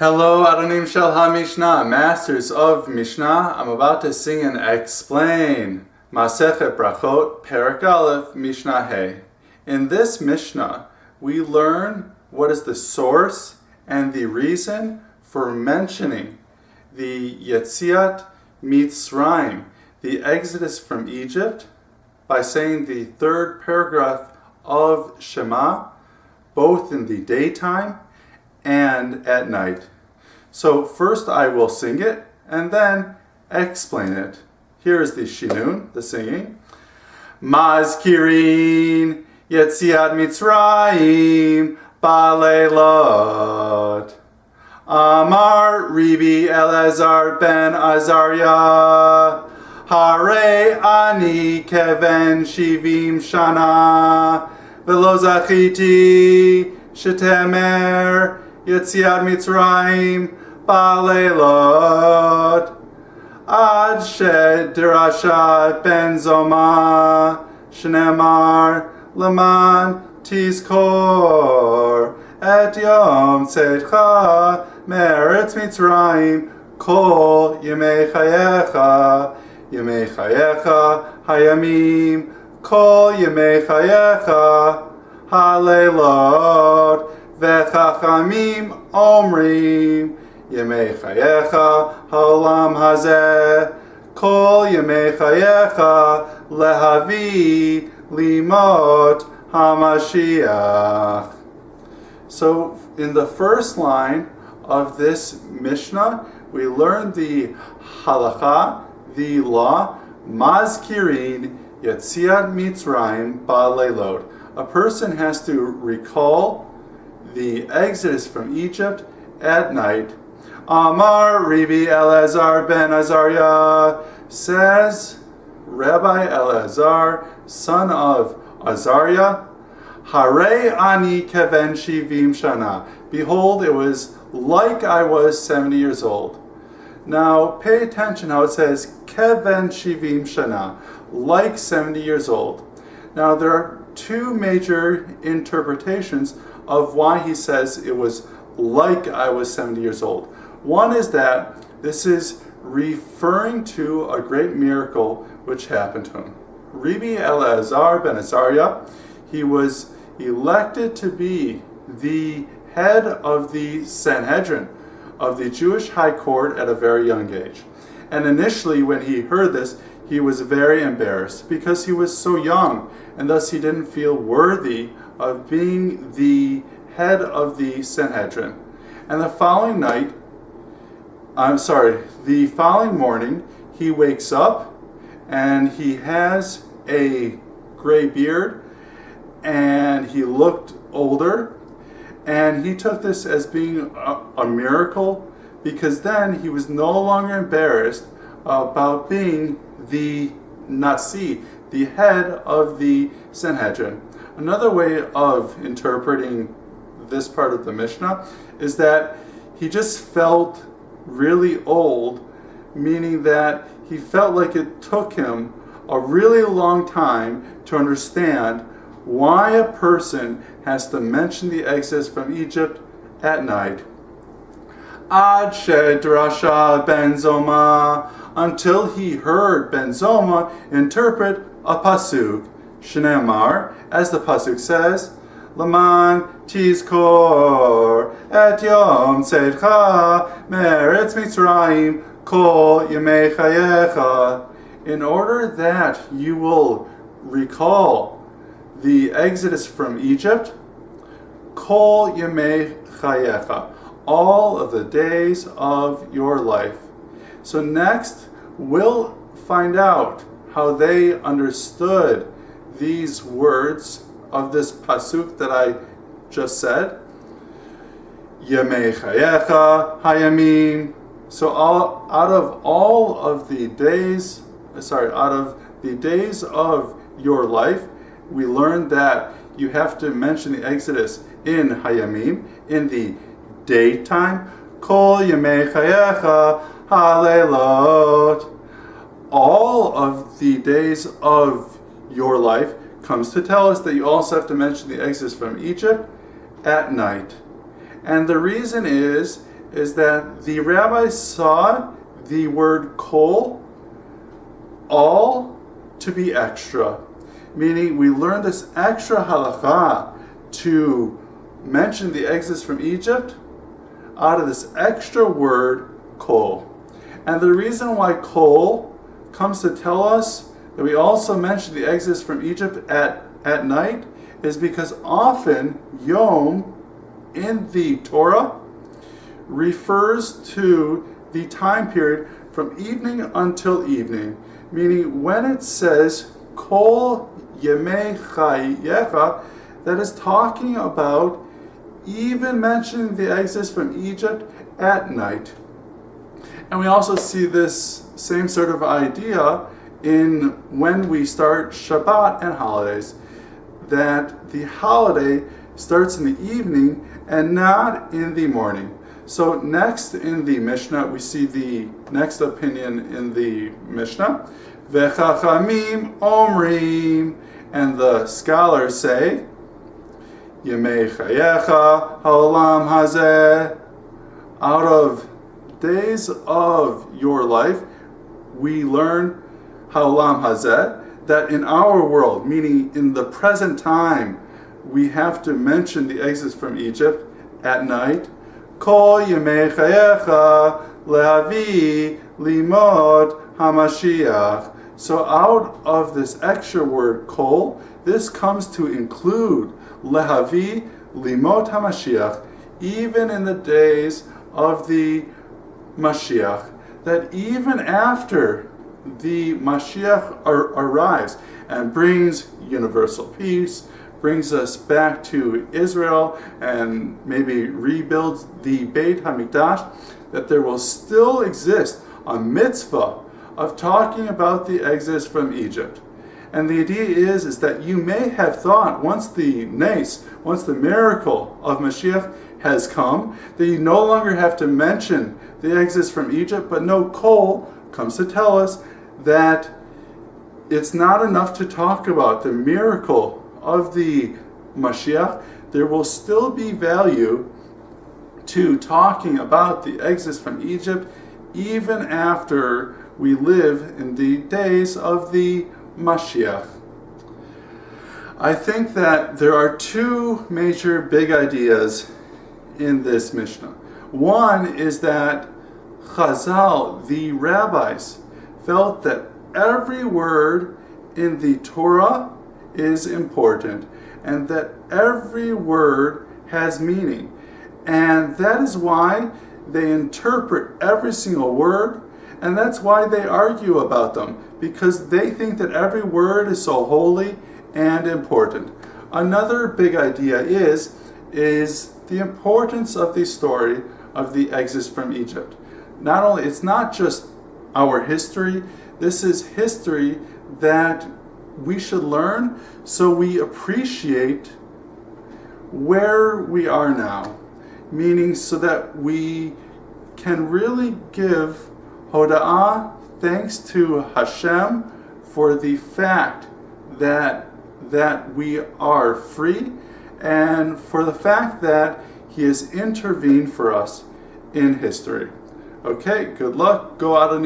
Hello, Adonim Shel HaMishnah, masters of Mishnah. I'm about to sing and explain Mishna Brachot, Perek Aleph, Mishnah Hey. In this Mishnah, we learn what is the source and the reason for mentioning the Yetziat Mitzrayim, the exodus from Egypt, by saying the third paragraph of Shema, both in the daytime and at night. So first I will sing it and then explain it. Here is the Shinun, the singing. Mazkirin Yetziat Mitzrayim Baleilot. Amar Ribi Elazar ben Azariah. Hare ani keven shivim shana. Velo zachiti shetemer Yetziat Mitzrayim Baleilot Ad Shedrasha Ben Zoma Shnemar Laman Tizkor Et Yom Tzedcha Meretz Mitzrayim Kol Yemei Chayecha Hayamim Kol Yemei Chayecha Haleilot V'chachamim omrim Yemei chayecha ha'olam hazeh Kol yemei chayecha lehavi limot hamashiach. So in the first line of this Mishnah, we learn the halacha, the law, mazkirin Yetziat Mitzrayim baleilot. A person has to recall the exodus from Egypt at night. Amar Ribi Elazar ben Azariah, says Rabbi Elazar, son of Azariah, Hare ani keven shivim shana. Behold, it was like I was 70 years old. Now pay attention how it says keven shivim shana, like 70 years old. Now there are two major interpretations of why he says it was like I was 70 years old. One is that this is referring to a great miracle which happened to him. Ribi Elazar ben Azariah, he was elected to be the head of the Sanhedrin, of the Jewish high court, at a very young age. And initially when he heard this, he was very embarrassed because he was so young, and thus he didn't feel worthy of being the head of the Sanhedrin. And the following morning, he wakes up and he has a gray beard and he looked older, and he took this as being a miracle, because then he was no longer embarrassed about being the Nasi, the head of the Sanhedrin. Another way of interpreting this part of the Mishnah is that he just felt really old, meaning that he felt like it took him a really long time to understand why a person has to mention the exodus from Egypt at night. Ad Shedrasha Ben Zoma, until he heard Ben Zoma interpret a pasuk, Shnemar, as the pasuk says, Laman Tizkor Et Yom Tzedcha Meretz Mitzrayim Kol Yemei Chayecha. In order that you will recall the exodus from Egypt, Kol Yemei Chayecha, all of the days of your life. So next, we'll find out how they understood these words of this pasuk that I just said. Yemei chayecha hayamim. So out of the days of your life, we learned that you have to mention the exodus in hayamim, in the daytime. Kol yemei chayecha haleilot. All of the days of your life comes to tell us that you also have to mention the exodus from Egypt at night. And the reason is is that the rabbis saw the word kol, all, to be extra. Meaning we learn this extra halakha to mention the exodus from Egypt out of this extra word kol. And the reason why kol comes to tell us that we also mention the exodus from Egypt at night is because often Yom in the Torah refers to the time period from evening until evening. Meaning when it says kol yemei chayecha, that is talking about even mentioning the exodus from Egypt at night. And we also see this same sort of idea in when we start Shabbat and holidays, that the holiday starts in the evening and not in the morning. So next in the Mishnah, we see the next opinion in the Mishnah. V'chachamim omrim, and the scholars say, Yemei chayecha haolam hazeh, out of days of your life, we learn haolam hazeh, that in our world, meaning in the present time, we have to mention the exodus from Egypt at night. Kol yemei chayecha lehavi limod hamashiach. So out of this extra word kol, this comes to include lehavi limot hamashiach, even in the days of the Mashiach, that even after the Mashiach arrives and brings universal peace, brings us back to Israel, and maybe rebuilds the Beit HaMikdash, that there will still exist a mitzvah of talking about the exodus from Egypt. And the idea is that you may have thought once the miracle of Mashiach has come, that you no longer have to mention the exodus from Egypt, but no, kol comes to tell us that it's not enough to talk about the miracle of the Mashiach. There will still be value to talking about the exodus from Egypt even after we live in the days of the Mashiach. I think that there are two major big ideas in this Mishnah. One is that Chazal, the rabbis, felt that every word in the Torah is important and that every word has meaning. And that is why they interpret every single word, and that's why they argue about them, because they think that every word is so holy and important. Another big idea is the importance of the story of the exodus from Egypt. It's not just our history, this is history that we should learn so we appreciate where we are now. Meaning so that we can really give hoda'ah, thanks to Hashem, for the fact that we are free, and for the fact that He has intervened for us in history. Okay, good luck. Go out and